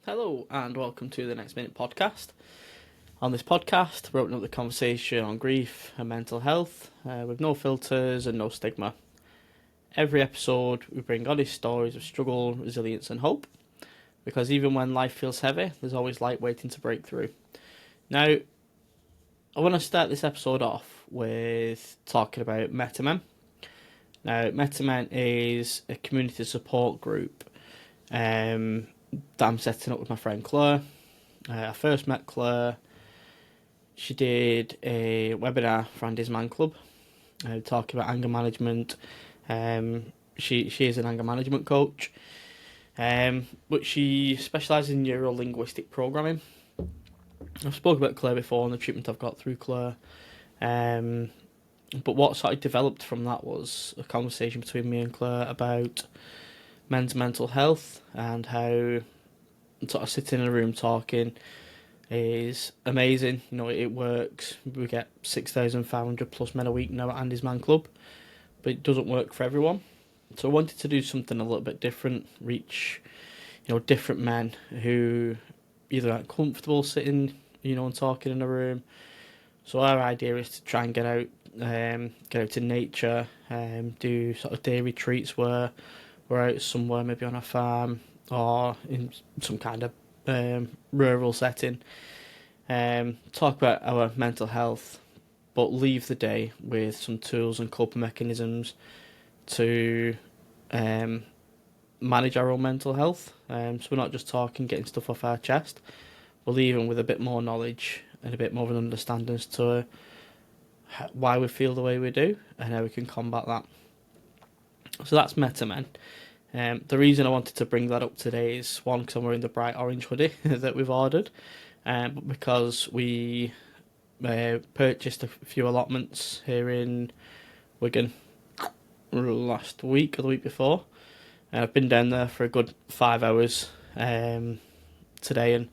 Hello and welcome to the Next Minute podcast. On this podcast, we're opening up the conversation on grief and mental health with no filters and no stigma. Every episode, we bring honest stories of struggle, resilience and hope, because even when life feels heavy, there's always light waiting to break through. Now, I want to start this episode off with talking about MetaMen. Now, MetaMen is a community support group that I'm setting up with my friend Claire. I first met Claire. She did a webinar for Andy's Man Club, talking about anger management. She is an anger management coach, but she specialises in neuro-linguistic programming. I've spoken about Claire before and the treatment I've got through Claire. But what sort of developed from that was a conversation between me and Claire about men's mental health and how sort of sitting in a room talking is amazing. You know, it works. We get 6,500 plus men a week now at Andy's Man Club, but it doesn't work for everyone. So I wanted to do something a little bit different, reach, different men who either aren't comfortable sitting, and talking in a room. So our idea is to try and get out to nature, do sort of day retreats where we're out somewhere, maybe on a farm or in some kind of rural setting. Talk about our mental health, but leave the day with some tools and coping mechanisms to manage our own mental health. So we're not just talking, getting stuff off our chest. We're leaving with a bit more knowledge and a bit more of an understanding as to why we feel the way we do and how we can combat that. So that's MetaMen. The reason I wanted to bring that up today is, one, because I'm wearing the bright orange hoodie that we've ordered, but because we purchased a few allotments here in Wigan last week or the week before. I've been down there for a good 5 hours today, and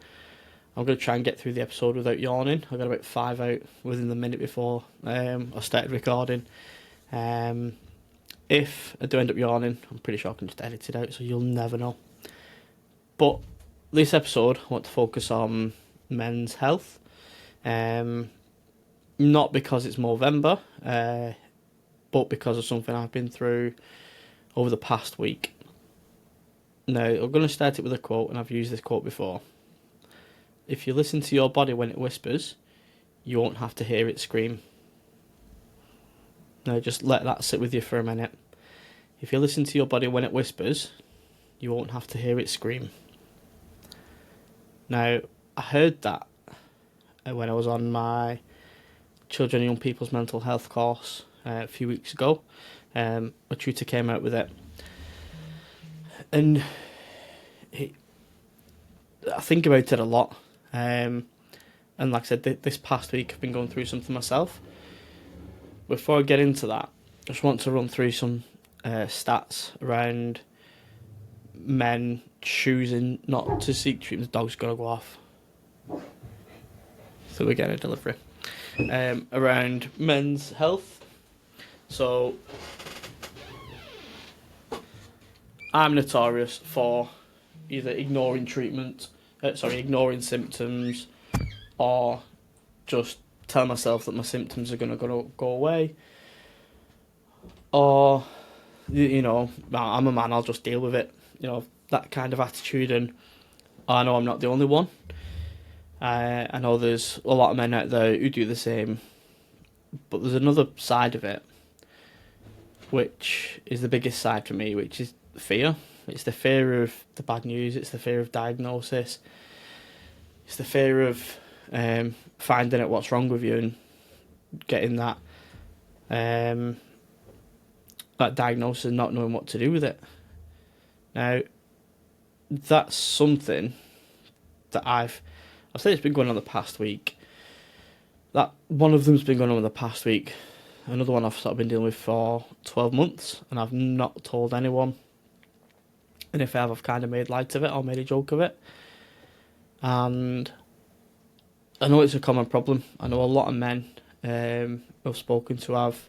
I'm going to try and get through the episode without yawning. I got about 5 out within the minute before I started recording. If I do end up yawning, I'm pretty sure I can just edit it out, so you'll never know. But this episode, I want to focus on men's health. Not because it's Movember, but because of something I've been through over the past week. Now, I'm going to start it with a quote, and I've used this quote before. If you listen to your body when it whispers, you won't have to hear it scream. Now, just let that sit with you for a minute. If you listen to your body when it whispers, you won't have to hear it scream. Now, I heard that when I was on my Children and Young People's Mental Health course a few weeks ago. A tutor came out with it. And I think about it a lot. And like I said, this past week I've been going through something myself. Before I get into that, I just want to run through some stats around men choosing not to seek treatment. The dog's got to go off. So we're getting a delivery. Around men's health. So I'm notorious for either ignoring symptoms, or just tell myself that my symptoms are going to go away, or I'm a man, I'll just deal with it, that kind of attitude. And I know I'm not the only one. I know there's a lot of men out there who do the same, but there's another side of it, which is the biggest side for me, which is fear. It's the fear of the bad news, it's the fear of diagnosis, it's the fear of finding out what's wrong with you and getting that diagnosis and not knowing what to do with it. Now, that's something that I've said it's been going on the past week. That one of them's been going on in the past week. Another one I've sort of been dealing with for 12 months, and I've not told anyone. And if I have, I've kind of made light of it or made a joke of it. And I know it's a common problem. I know a lot of men I've spoken to have,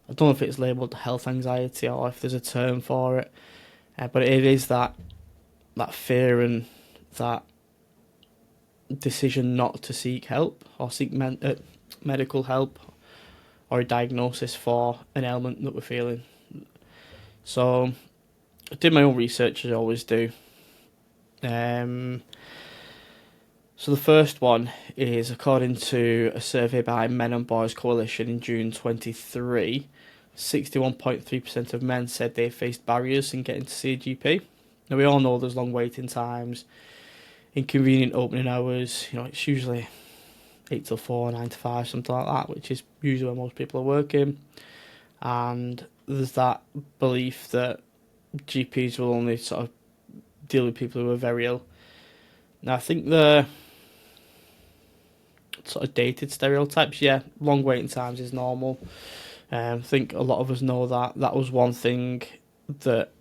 I don't know if it's labelled health anxiety or if there's a term for it, but it is that fear and that decision not to seek help or seek medical help or a diagnosis for an ailment that we're feeling. So I did my own research, as I always do. So the first one is, according to a survey by Men and Boys Coalition in June 23, 61.3% of men said they faced barriers in getting to see a GP. Now we all know there's long waiting times, inconvenient opening hours. It's usually 8 till 4, 9 to 5, something like that, which is usually when most people are working. And there's that belief that GPs will only sort of deal with people who are very ill. Now, I think the sort of dated stereotypes, long waiting times is normal. I think a lot of us know that. That was one thing that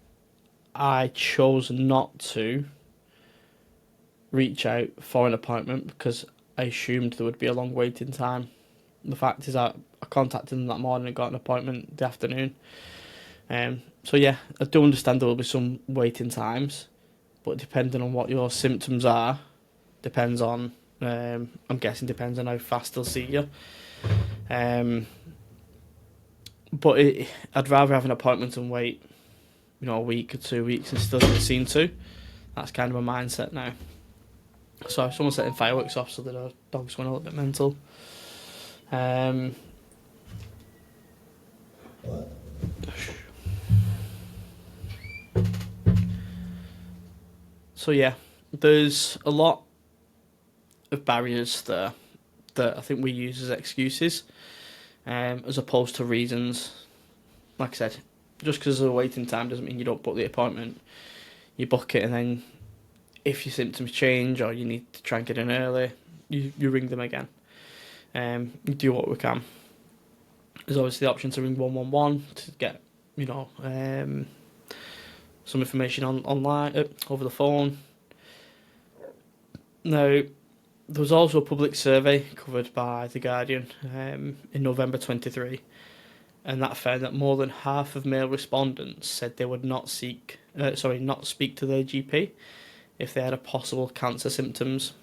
I chose not to reach out for an appointment because I assumed there would be a long waiting time. The fact is that I contacted them that morning and got an appointment the afternoon. So I do understand there will be some waiting times, but depending on what your symptoms are, depends on, I'm guessing depends on how fast they'll see you. But I'd rather have an appointment and wait, a week or 2 weeks and still get seen to. That's kind of my mindset now. So someone setting fireworks off so that our dog's going a little bit mental. So there's a lot of barriers there that I think we use as excuses, as opposed to reasons. Like I said, just because of the waiting time doesn't mean you don't book the appointment. You book it, and then if your symptoms change or you need to try and get in early, you ring them again. You do what we can. There's obviously the option to ring 111 to get, some information online, over the phone. Now, there was also a public survey covered by The Guardian in November 23, and that found that more than half of male respondents said they would not speak to their GP if they had a possible cancer symptoms.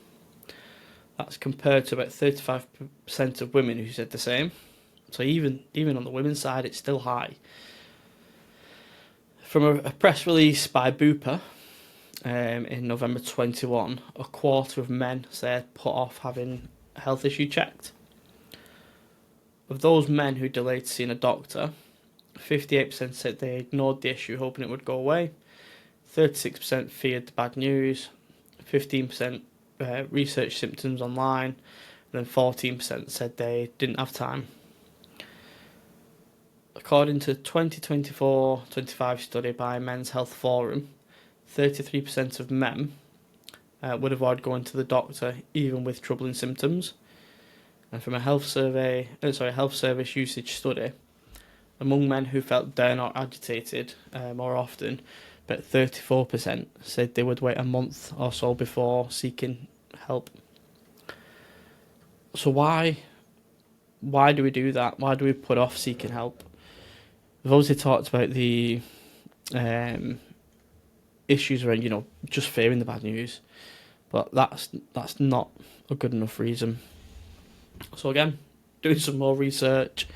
That's compared to about 35% of women who said the same. So even on the women's side, it's still high. From a press release by Bupa in November 21, a quarter of men said put off having a health issue checked. Of those men who delayed seeing a doctor, 58% said they ignored the issue hoping it would go away, 36% feared the bad news, 15% researched symptoms online, and then 14% said they didn't have time. According to 2024-25 study by Men's Health Forum, 33% of men would avoid going to the doctor even with troubling symptoms. And from a health service usage study, among men who felt down or agitated more often, but 34% said they would wait a month or so before seeking help. So why do we do that? Why do we put off seeking help? We've obviously talked about the issues around, just fearing the bad news, but that's not a good enough reason. So again, doing some more research.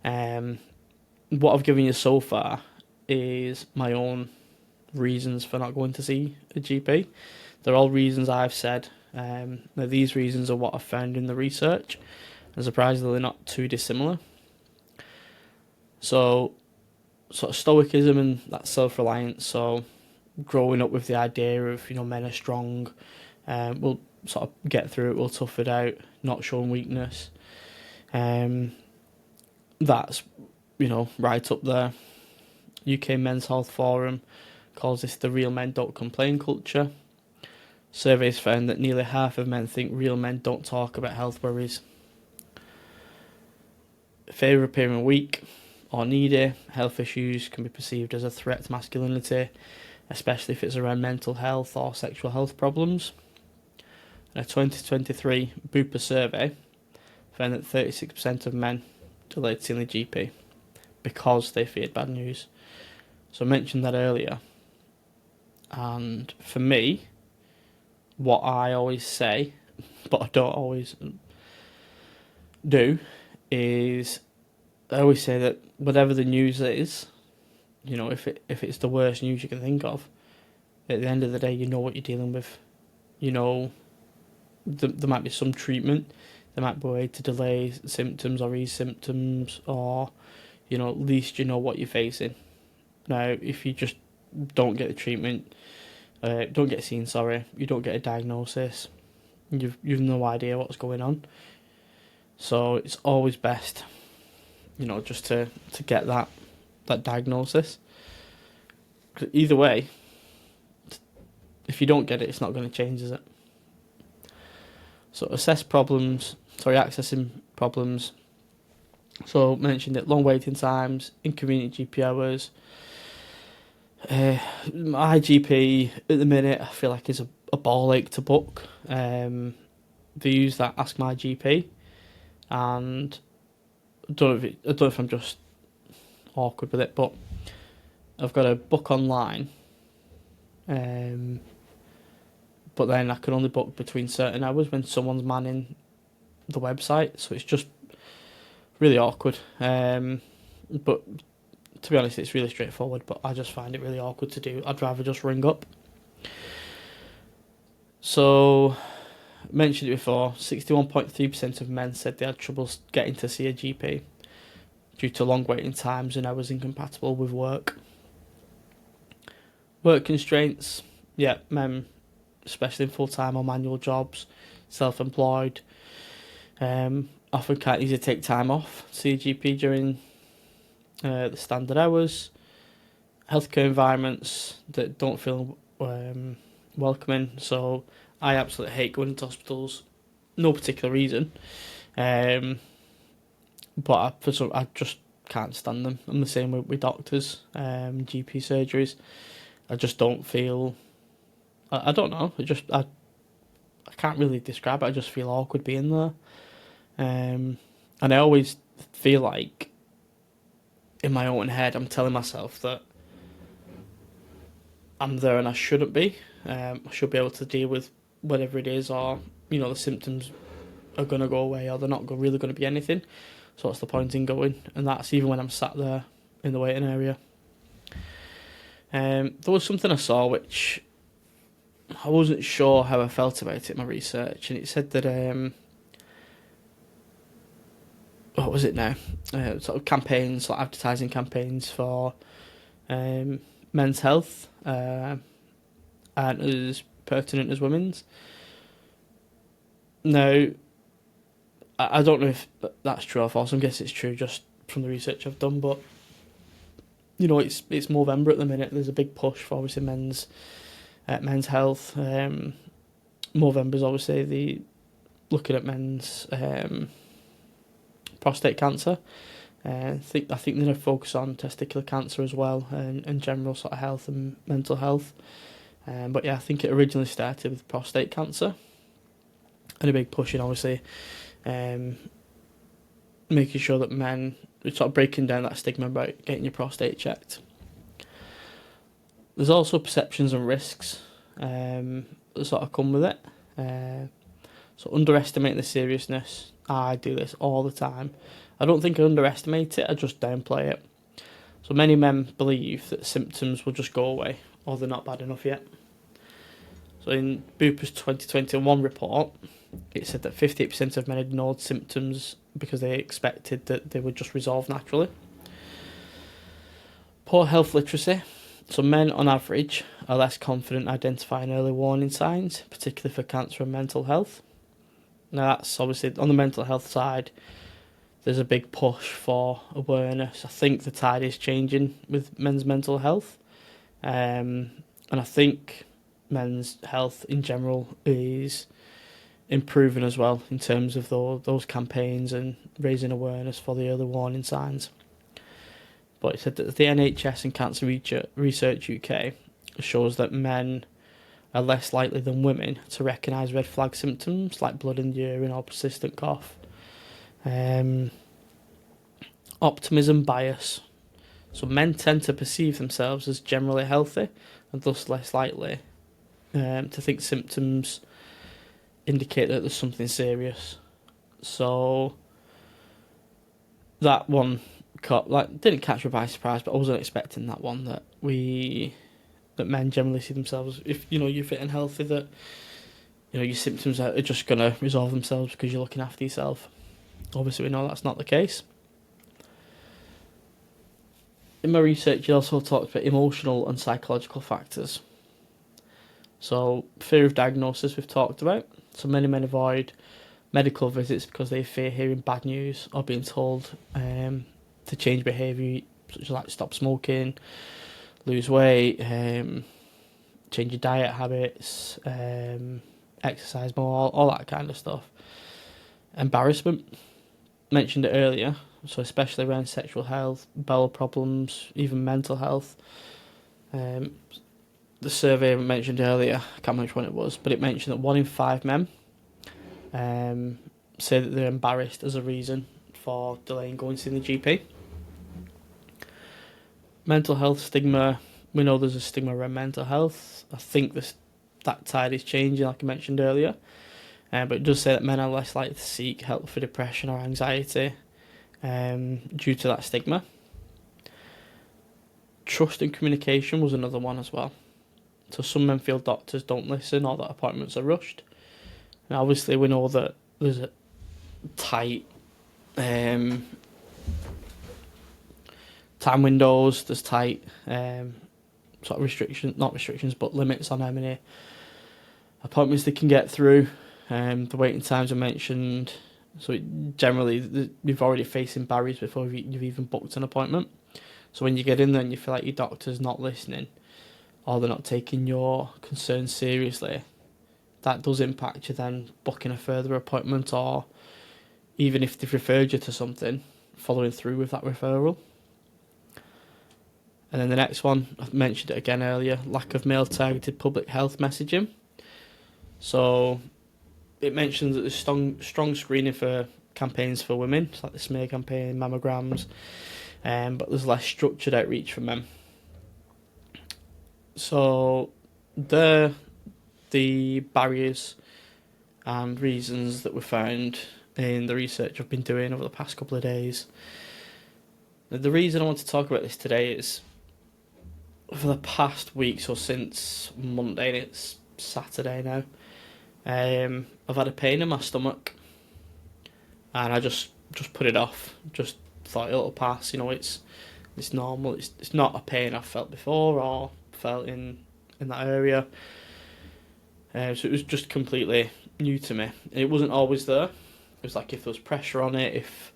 What I've given you so far is my own reasons for not going to see a GP. They're all reasons I've said. Now these reasons are what I've found in the research, and surprisingly not too dissimilar. So, sort of stoicism and that self-reliance. So, growing up with the idea of, men are strong, we'll sort of get through it, we'll tough it out, not showing weakness. That's, right up there. UK Men's Health Forum calls this the real men don't complain culture. Surveys found that nearly half of men think real men don't talk about health worries. Fear of appearing weak or needy, health issues can be perceived as a threat to masculinity, especially if it's around mental health or sexual health problems. In a 2023 Bupa survey found that 36% of men delayed seeing the GP because they feared bad news. So I mentioned that earlier. And for me, what I always say but I don't always do, is I always say that whatever the news is, if it's the worst news you can think of, at the end of the day, you know what you're dealing with. There might be some treatment, there might be a way to delay symptoms or ease symptoms, or at least you know what you're facing. Now, if you just don't get the treatment, don't get seen, you don't get a diagnosis, you've no idea what's going on. So it's always best, just to get that diagnosis. 'Cause either way, if you don't get it, it's not going to change, is it? So accessing problems. So mentioned it, long waiting times, inconvenient GP hours. My GP at the minute, I feel like is a ball ache to book. They use that Ask My GP, and I don't know if I'm just awkward with it, but I've got a book online. But then I can only book between certain hours when someone's manning the website, so it's just really awkward. But to be honest, it's really straightforward, but I just find it really awkward to do. I'd rather just ring up. So, mentioned it before, 61.3% of men said they had trouble getting to see a GP due to long waiting times and hours incompatible with work. Work constraints, men, especially in full-time or manual jobs, self-employed, often can't easily take time off to see a GP during the standard hours. Healthcare environments that don't feel welcoming. So I absolutely hate going into hospitals, no particular reason, but I just can't stand them. I'm the same with doctors, GP surgeries. I just don't feel. I don't know. I can't really describe it. I just feel awkward being there, and I always feel like in my own head I'm telling myself that I'm there and I shouldn't be. I should be able to deal with whatever it is, or the symptoms are going to go away, or they're not really going to be anything. So what's the point in going? And that's even when I'm sat there in the waiting area. There was something I saw which I wasn't sure how I felt about it in my research, and it said that what was it now? Sort of campaigns, like advertising campaigns for men's health aren't as pertinent as women's. Now, I don't know if that's true or false. I guess it's true just from the research I've done, but it's Movember at the minute. There's a big push for obviously men's health. Movember is obviously looking at men's prostate cancer. I think they're going to focus on testicular cancer as well, and general sort of health and mental health. But I think it originally started with prostate cancer, and a big push in obviously making sure that men, sort of breaking down that stigma about getting your prostate checked. There's also perceptions and risks that sort of come with it. So underestimating the seriousness. I do this all the time. I don't think I underestimate it, I just downplay it. So many men believe that symptoms will just go away, or they're not bad enough yet. So in Bupa's 2021 report, it said that 58% of men ignored symptoms because they expected that they would just resolve naturally. Poor health literacy. So men on average are less confident identifying early warning signs, particularly for cancer and mental health. Now that's obviously on the mental health side, there's a big push for awareness. I think the tide is changing with men's mental health, and I think men's health in general is improving as well in terms of those campaigns and raising awareness for the early warning signs. But it said that the NHS and Cancer Research UK shows that men are less likely than women to recognise red flag symptoms like blood in the urine or persistent cough. Optimism bias. So men tend to perceive themselves as generally healthy and thus less likely to think symptoms indicate that there's something serious. So that one didn't catch me by surprise, but I wasn't expecting that one, that men generally see themselves, if you're fit and healthy, that your symptoms are just gonna resolve themselves because you're looking after yourself. Obviously, we know that's not the case. In my research, it also talks about emotional and psychological factors. So, fear of diagnosis we've talked about. So many men avoid medical visits because they fear hearing bad news or being told to change behaviour, such as like stop smoking, lose weight, change your diet habits, exercise more, all that kind of stuff. Embarrassment, mentioned it earlier, so especially around sexual health, bowel problems, even mental health. The survey I mentioned earlier, I can't remember which one it was, but it mentioned that 1 in 5 men say that they're embarrassed as a reason for delaying going to see the GP. Mental health stigma, we know there's a stigma around mental health. I think that tide is changing, like I mentioned earlier. But it does say that men are less likely to seek help for depression or anxiety due to that stigma. Trust and communication was another one as well. So some men feel doctors don't listen or that appointments are rushed. And obviously we know that there's a tight time windows, there's tight sort of not restrictions, but limits on how many appointments they can get through. The waiting times are mentioned. So generally, you've already facing barriers before you've even booked an appointment. So when you get in there and you feel like your doctor's not listening, or they're not taking your concerns seriously, that does impact you then booking a further appointment, or even if they've referred you to something, following through with that referral. And then the next one, I've mentioned it again earlier, lack of male-targeted public health messaging. So it mentions that there's strong screening for campaigns for women, it's like the smear campaign, mammograms, but there's less structured outreach for men. So the barriers and reasons that were found in the research I've been doing over the past couple of days. The reason I want to talk about this today is for the past week, so since Monday, and it's Saturday now, I've had a pain in my stomach, and I just put it off. Just thought it'll pass. It's normal. It's not a pain I've felt before or felt in that area. So it was just completely new to me. It wasn't always there. It was like if there was pressure on it, if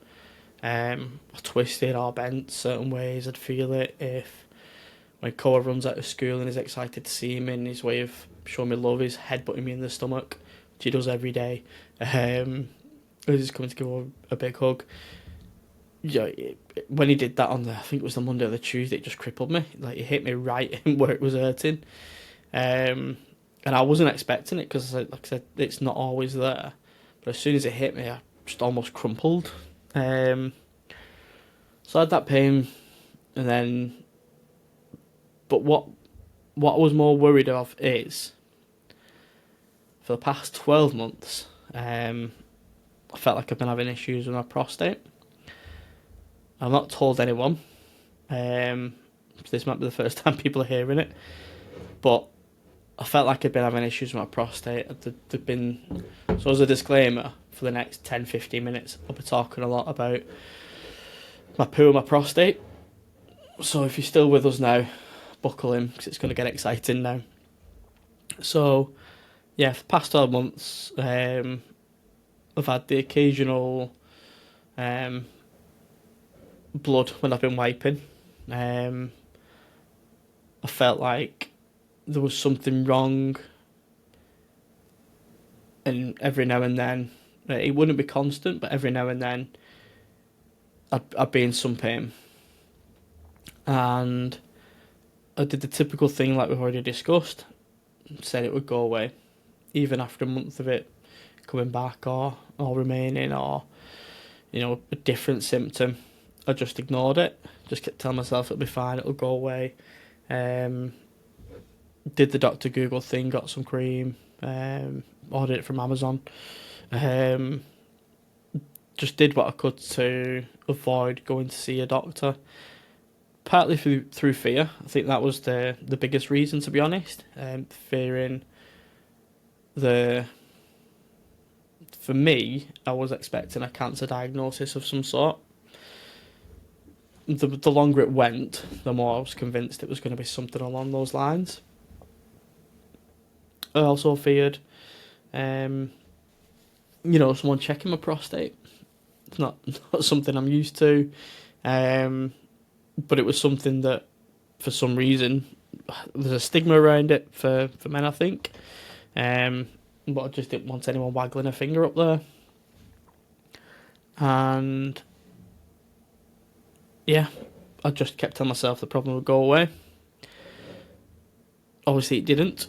I twisted or bent certain ways, I'd feel it. If when Koa runs out of school and is excited to see him, in his way of showing me love is headbutting me in the stomach, which he does every day. He's coming to give a big hug. Yeah, when he did that on I think it was the Monday or the Tuesday, it just crippled me. Like, it hit me right where it was hurting. And I wasn't expecting it because, like I said, it's not always there. But as soon as it hit me, I just almost crumpled. So I had that pain, and then... But what I was more worried of is, for the past 12 months, I felt like I've been having issues with my prostate. I've not told anyone. This might be the first time people are hearing it. But I felt like I'd been having issues with my prostate. So as a disclaimer, for the next 10-15 minutes, I'll be talking a lot about my poo and my prostate. So if you're still with us now, buckle in, because it's going to get exciting now. So, yeah, for the past 12 months, I've had the occasional blood when I've been wiping. I felt like there was something wrong, and every now and then, it wouldn't be constant, but every now and then I'd be in some pain. And I did the typical thing like we've already discussed, said it would go away, even after a month of it coming back or remaining, or a different symptom. I just ignored it, just kept telling myself it'll be fine, it'll go away. Did the Dr. Google thing, got some cream, Ordered it from Amazon. Just did what I could to avoid going to see a doctor. Partly through fear. I think that was the biggest reason, to be honest. Fearing for me, I was expecting a cancer diagnosis of some sort. The longer it went, the more I was convinced it was going to be something along those lines. I also feared, someone checking my prostate. It's not something I'm used to, but it was something that, for some reason, there's a stigma around it for men, I think. But I just didn't want anyone waggling a finger up there. And yeah, I just kept telling myself the problem would go away. Obviously, it didn't.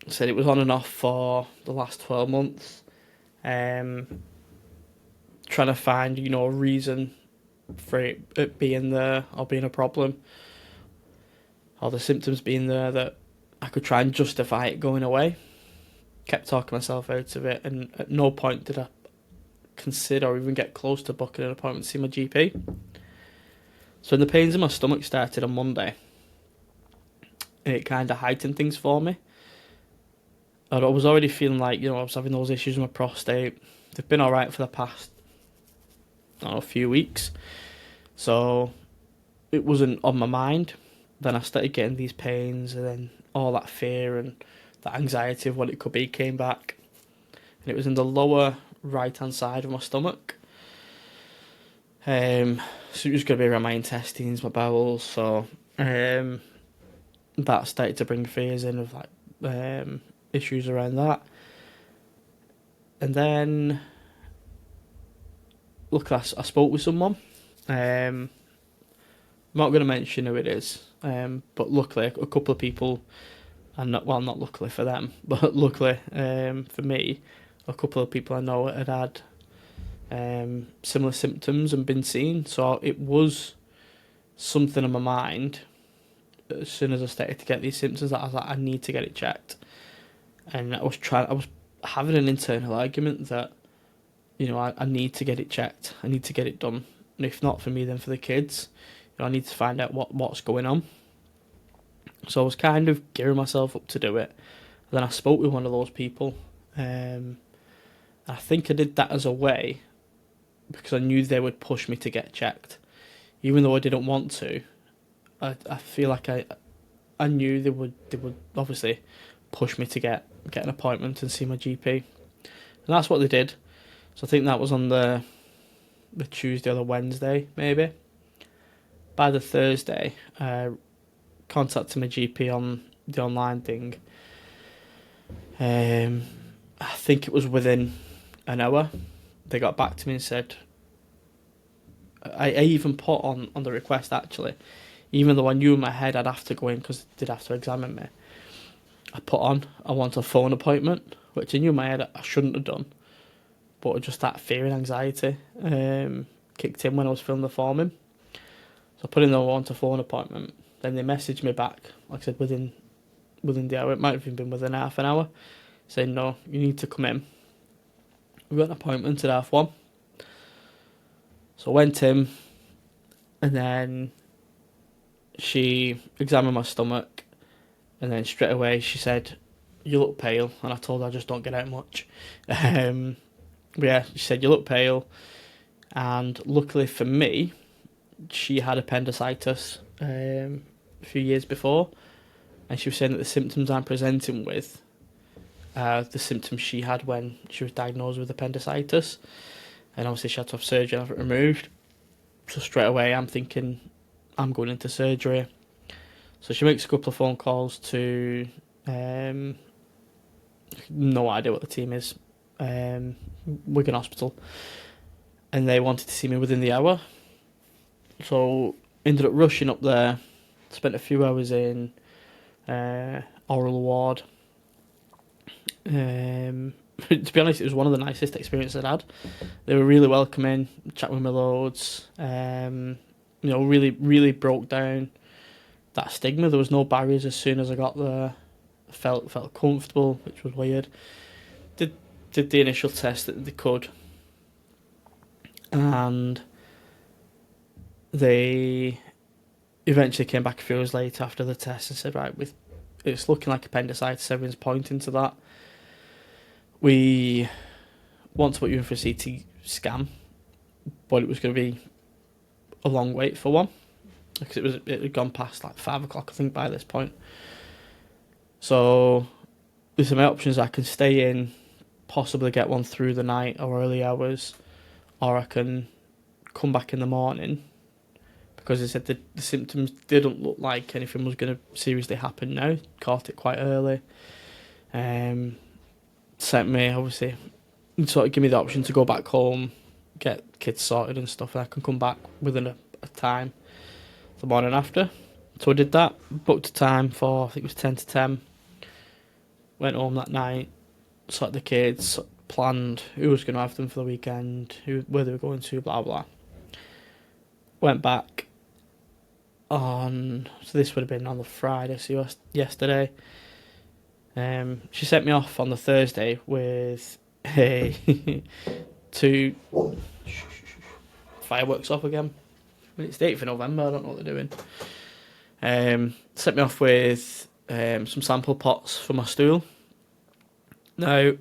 I said it was on and off for the last 12 months. Trying to find, a reason for it being there or being a problem, or the symptoms being there, that I could try and justify it going away. Kept talking myself out of it, and at no point did I consider or even get close to booking an appointment to see my GP. So when the pains in my stomach started on Monday, it kind of heightened things for me. I was already feeling like, I was having those issues with my prostate. They've been alright for the past, a few weeks. So it wasn't on my mind. Then I started getting these pains, and then all that fear and that anxiety of what it could be came back. And it was in the lower right-hand side of my stomach. So it was going to be around my intestines, my bowels. So that started to bring fears in of issues around that. And then, look, I spoke with someone. I'm not going to mention who it is, but luckily a couple of people, and not luckily for them, but luckily for me, a couple of people I know had similar symptoms and been seen. So it was something on my mind as soon as I started to get these symptoms, that I was like, I need to get it checked. And I was having an internal argument that, I need to get it checked. I need to get it done. And if not for me, then for the kids. I need to find out what's going on. So I was kind of gearing myself up to do it. And then I spoke with one of those people. I think I did that as a way because I knew they would push me to get checked. Even though I didn't want to, I feel like I knew they would obviously push me to get an appointment and see my GP. And that's what they did. So I think that was on the Tuesday or the Wednesday, maybe. By the Thursday, contacted my GP on the online thing. I think it was within an hour. They got back to me and said, I even put on the request, actually, even though I knew in my head I'd have to go in because they did have to examine me, I put on, I want a phone appointment, which I knew in my head I shouldn't have done. But just that fear and anxiety kicked in when I was filling the form in. So I put in the I want a phone appointment. Then they messaged me back, like I said, within the hour. It might have even been within half an hour, saying, no, you need to come in. We've got an appointment at 1:30. So I went in, and then she examined my stomach, and then straight away she said, you look pale. And I told her I just don't get out much. But yeah, she said, you look pale. And luckily for me, she had appendicitis a few years before. And she was saying that the symptoms I'm presenting with are the symptoms she had when she was diagnosed with appendicitis. And obviously she had to have surgery and have it removed. So straight away I'm thinking I'm going into surgery. So she makes a couple of phone calls to, no idea what the team is, Wigan Hospital. And they wanted to see me within the hour. So ended up rushing up there, spent a few hours in oral ward. To be honest, it was one of the nicest experiences I'd had. They were really welcoming, chatting with me loads. Really, really broke down that stigma. There was no barriers as soon as I got there. felt comfortable, which was weird. Did the initial test that they could, and they eventually came back a few hours later after the test and said, right, it's looking like appendicitis, everyone's pointing to that. We want to put you in for a CT scan, but it was going to be a long wait for one, because it had gone past like 5 o'clock, I think, by this point. So these are my options. I can stay in, possibly get one through the night or early hours, or I can come back in the morning, because they said the symptoms didn't look like anything was going to seriously happen now. Caught it quite early. Sent me, obviously, sort of give me the option to go back home, get kids sorted and stuff, and I can come back within a time the morning after. So I did that, booked a time for, I think it was 10 to 10, went home that night, sorted the kids, planned who was going to have them for the weekend, where they were going to, blah blah. Went back on, so this would have been on the Friday, so yesterday. She sent me off on the Thursday with two fireworks off again. I mean, it's the 8th of November, I don't know what they're doing. Sent me off with some sample pots for my stool. Now,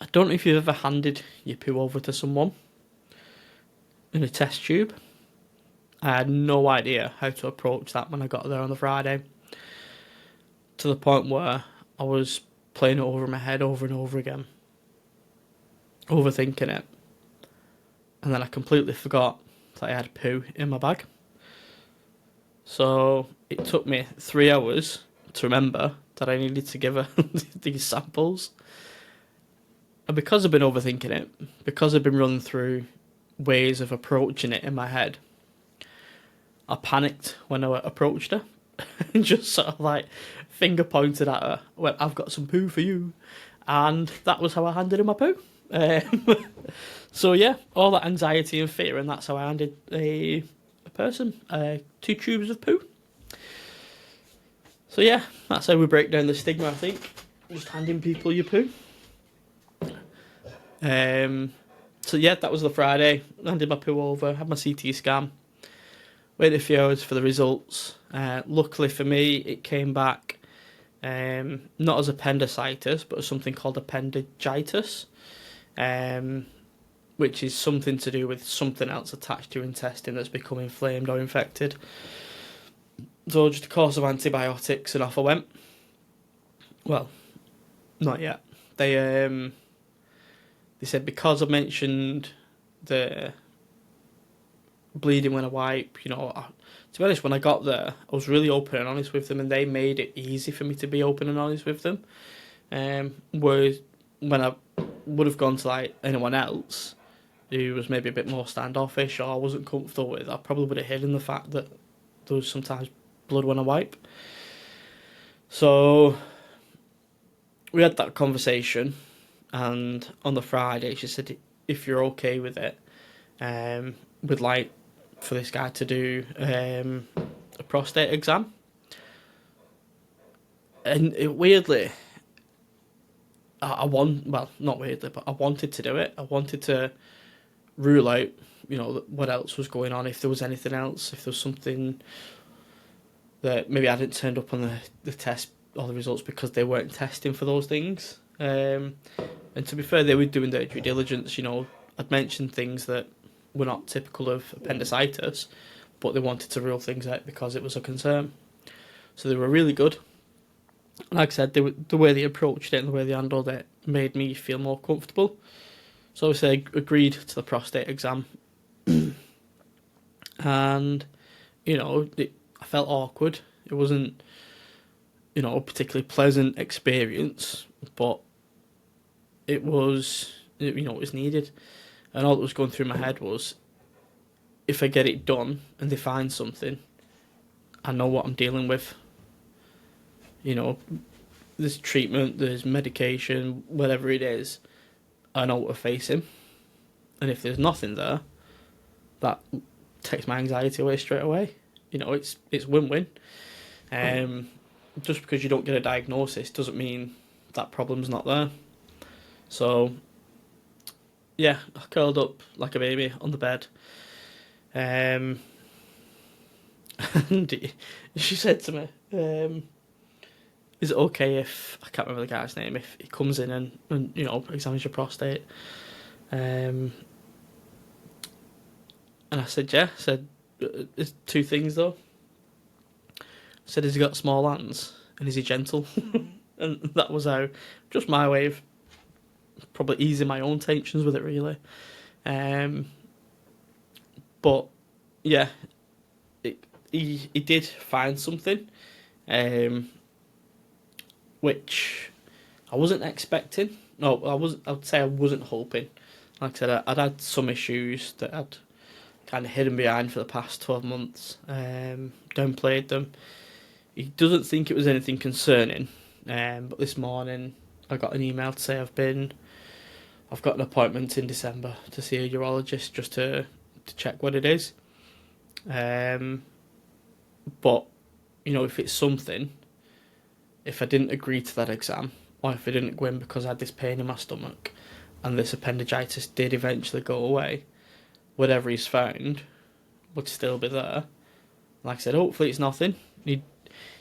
I don't know if you've ever handed your poo over to someone in a test tube. I had no idea how to approach that when I got there on the Friday, to the point where I was playing it over in my head over and over again, overthinking it, and then I completely forgot that I had poo in my bag. So it took me 3 hours to remember that I needed to give her these samples. And because I've been overthinking it, because I've been running through ways of approaching it in my head, I panicked when I approached her and just sort of like finger pointed at her, went, "I've got some poo for you." And that was how I handed her my poo. So yeah, all that anxiety and fear, and that's how I handed a person 2 tubes of poo. So yeah, that's how we break down the stigma, I think. Just handing people your poo. So yeah, that was the Friday. Handed my poo over, had my CT scan, waited a few hours for the results. Luckily for me, it came back not as appendicitis, but as something called appendicitis, which is something to do with something else attached to your intestine that's become inflamed or infected. So just a course of antibiotics and off I went. Well, not yet. They said because I mentioned the bleeding when I wipe, to be honest, when I got there, I was really open and honest with them, and they made it easy for me to be open and honest with them. Whereas when I would have gone to like anyone else who was maybe a bit more standoffish or I wasn't comfortable with, I probably would have hidden the fact that there was sometimes blood when I wipe. So we had that conversation, and on the Friday she said, if you're okay with it, we'd like for this guy to do a prostate exam. And weirdly, not weirdly, but I wanted to do it. I wanted to rule out, what else was going on, if there was anything else, if there was something that maybe I hadn't turned up on the test or the results because they weren't testing for those things. And to be fair, they were doing their due diligence. I'd mentioned things that were not typical of appendicitis, but they wanted to rule things out because it was a concern. So they were really good. Like I said, the way they approached it and the way they handled it made me feel more comfortable. So obviously I agreed to the prostate exam. And, I felt awkward. It wasn't, a particularly pleasant experience, but it was, it was needed. And all that was going through my head was, if I get it done and they find something, I know what I'm dealing with. There's treatment, there's medication, whatever it is, I know what we're facing. And if there's nothing there, that takes my anxiety away straight away. It's win-win. just because you don't get a diagnosis doesn't mean that problem's not there. So, yeah, I curled up like a baby on the bed. And she said to me, is it okay if, I can't remember the guy's name, if he comes in and examines your prostate? And I said, yeah. I said, there's two things though. I said, has he got small hands? And is he gentle? And that was how, just my way of probably easing my own tensions with it, really. But yeah, he did find something, which I wasn't expecting. No, I would say I wasn't hoping. Like I said, I'd had some issues that I'd kind of hidden behind for the past 12 months, downplayed them. He doesn't think it was anything concerning, but this morning I got an email to say I've got an appointment in December to see a urologist just to check what it is. But, if it's something, if I didn't agree to that exam, or if I didn't go in because I had this pain in my stomach, and this appendicitis did eventually go away, whatever he's found would still be there. Like I said, hopefully it's nothing. He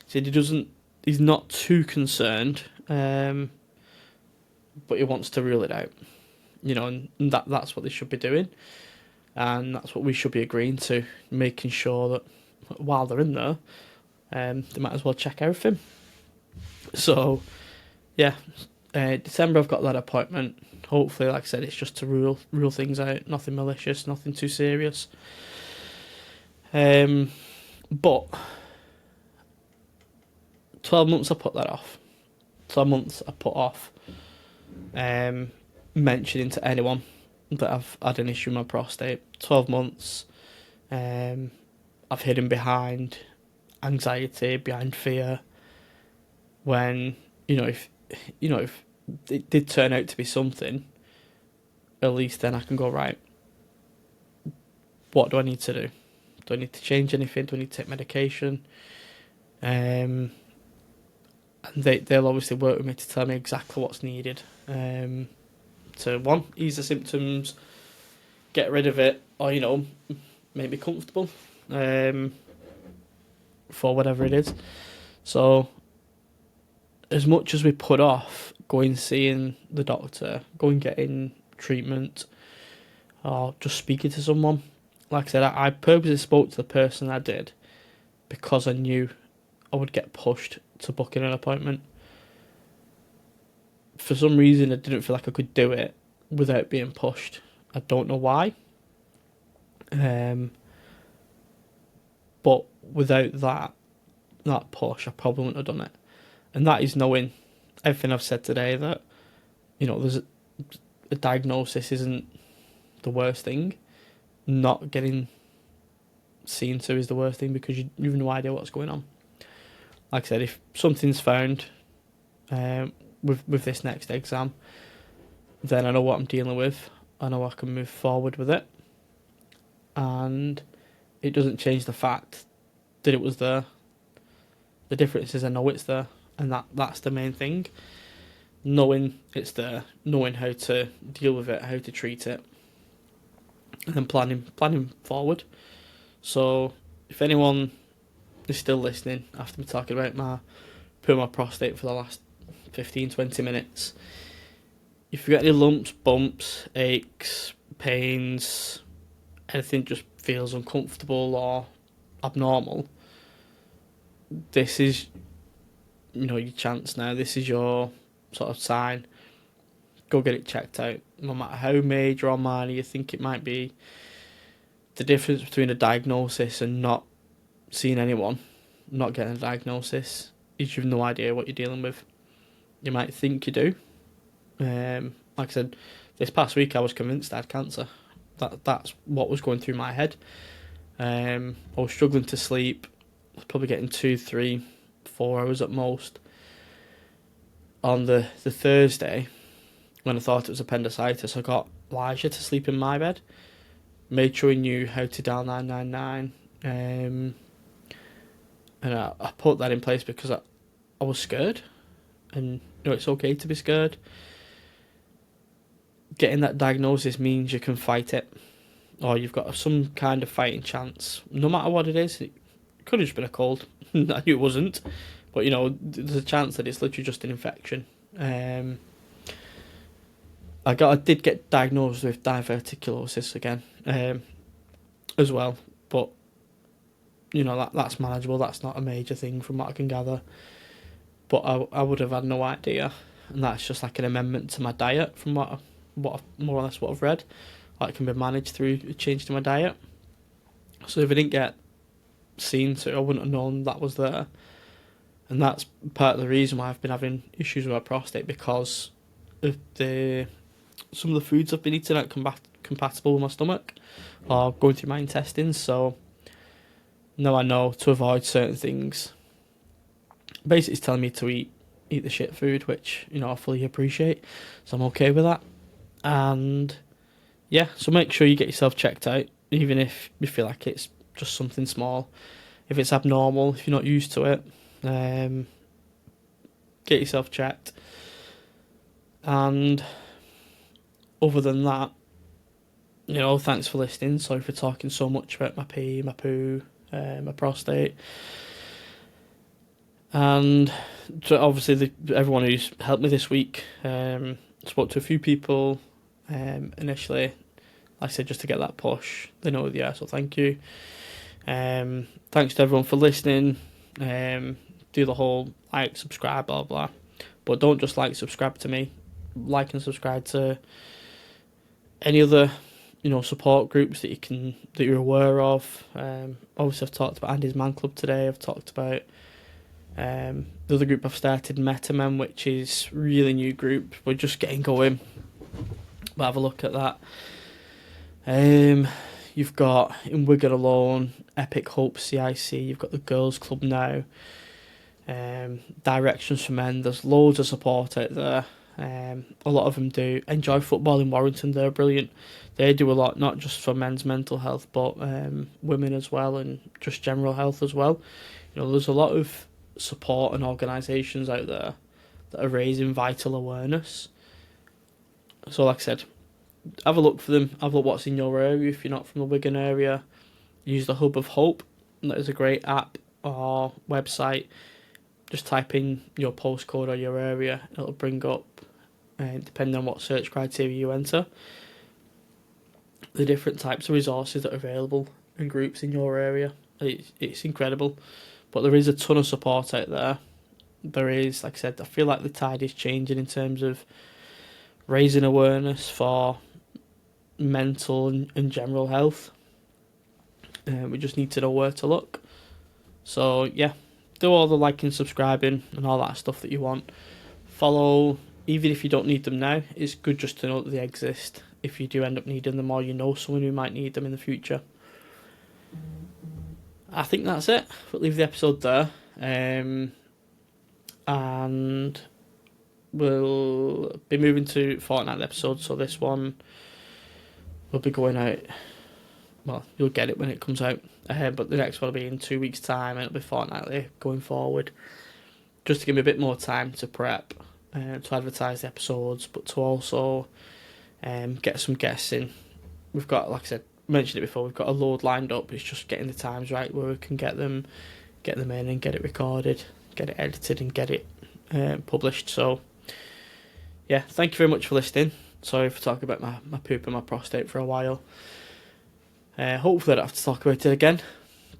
said he's not too concerned, but he wants to rule it out. And that's what they should be doing. And that's what we should be agreeing to, making sure that while they're in there, they might as well check everything. So, yeah, December I've got that appointment. Hopefully, like I said, it's just to rule things out. Nothing malicious, nothing too serious. But 12 months I put that off. 12 months I put off mentioning to anyone that I've had an issue with my prostate. 12 months I've hidden behind anxiety, behind fear. When, if it did turn out to be something, at least then I can go, right, what do I need to do? Do I need to change anything? Do I need to take medication? And they'll obviously work with me to tell me exactly what's needed. To, one, ease the symptoms, get rid of it, or, make me comfortable for whatever it is. So, as much as we put off going seeing the doctor, going getting treatment, or just speaking to someone, like I said, I purposely spoke to the person I did because I knew I would get pushed to book in an appointment. For some reason, I didn't feel like I could do it without being pushed. I don't know why. But without that push, I probably wouldn't have done it. And that is knowing everything I've said today, that, there's a diagnosis isn't the worst thing. Not getting seen to is the worst thing, because you have no idea what's going on. Like I said, if something's found with this next exam, then I know what I'm dealing with. I know I can move forward with it. And it doesn't change the fact that it was there. The difference is I know it's there. And that's the main thing. Knowing it's there, knowing how to deal with it, how to treat it, and then planning forward. So if anyone is still listening after me talking about my prostate for the last 15-20 minutes, if you get any lumps, bumps, aches, pains, anything just feels uncomfortable or abnormal, this is your chance now. This is your sort of sign. Go get it checked out. No matter how major or minor you think it might be, the difference between a diagnosis and not seeing anyone, not getting a diagnosis, is you've no idea what you're dealing with. You might think you do. Like I said, this past week I was convinced I had cancer. That's what was going through my head. I was struggling to sleep. I was probably getting 2, 3, 4 hours at most. On the Thursday, when I thought it was appendicitis, I got Elijah to sleep in my bed. Made sure he knew how to dial 999. And I put that in place because I was scared, and it's okay to be scared. Getting that diagnosis means you can fight it, or you've got some kind of fighting chance, no matter what it is. It could have just been a cold. I knew it wasn't, but there's a chance that it's literally just an infection. I did get diagnosed with diverticulosis again, as well, but that's manageable. That's not a major thing from what I can gather. But I would have had no idea, and that's just like an amendment to my diet from what more or less what I've read. Like, it can be managed through a change to my diet. So if I didn't get seen to, I wouldn't have known that was there. And that's part of the reason why I've been having issues with my prostate, because of some of the foods I've been eating aren't compatible with my stomach or going through my intestines. So now I know to avoid certain things. Basically, it's telling me to eat the shit food, which I fully appreciate. So I'm okay with that. And yeah, so make sure you get yourself checked out, even if you feel like it's just something small. If it's abnormal, if you're not used to it, get yourself checked. And other than that, thanks for listening. Sorry for talking so much about my pee, my poo, my prostate. And so obviously everyone who's helped me this week, spoke to a few people initially, like I said, just to get that push. They know the so thank you. Thanks to everyone for listening. Do the whole like, subscribe, blah blah, but don't just subscribe to me. Like and subscribe to any other support groups that you're aware of. Obviously I've talked about Andy's Man Club today. I've talked about the other group I've started, Metamen, which is really new group. We're just getting going, but have a look at that. You've got in Wigan alone, Epic Hope CIC. You've got the Girls Club now. Directions for Men. There's loads of support out there. A lot of them do enjoy football in Warrington. They're brilliant. They do a lot, not just for men's mental health, but women as well, and just general health as well. There's a lot of support and organisations out there that are raising vital awareness. So like I said, have a look for them. Have a look what's in your area. If you're not from the Wigan area, use the Hub of Hope. That is a great app or website. Just type in your postcode or your area. It'll bring up, depending on what search criteria you enter, the different types of resources that are available in groups in your area. It's incredible. But there is a ton of support out there. There is, like I said, I feel like the tide is changing in terms of raising awareness for mental and general health. We just need to know where to look. So yeah, do all the liking, subscribing and all that stuff that you want. Follow, even if you don't need them now, it's good just to know that they exist. If you do end up needing them, or someone who might need them in the future. I think that's it. We'll leave the episode there. And we'll be moving to fortnightly episodes. So this one will be going out. Well, you'll get it when it comes out. But the next one will be in 2 weeks' time, and it'll be fortnightly going forward. Just to give me a bit more time to prep, to advertise the episodes, but to also get some guests in. We've got, like I said, mentioned it before, we've got a load lined up. It's just getting the times right where we can get them in and get it recorded, get it edited and get it published. So yeah, thank you very much for listening. Sorry for talking about my poop and my prostate for a while. Hopefully I don't have to talk about it again,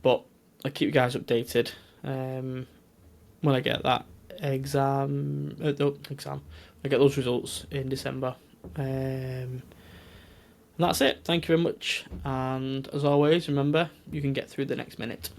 but I'll keep you guys updated when I get that exam. I get those results in December. And that's it. Thank you very much. And as always, remember, you can get through the next minute.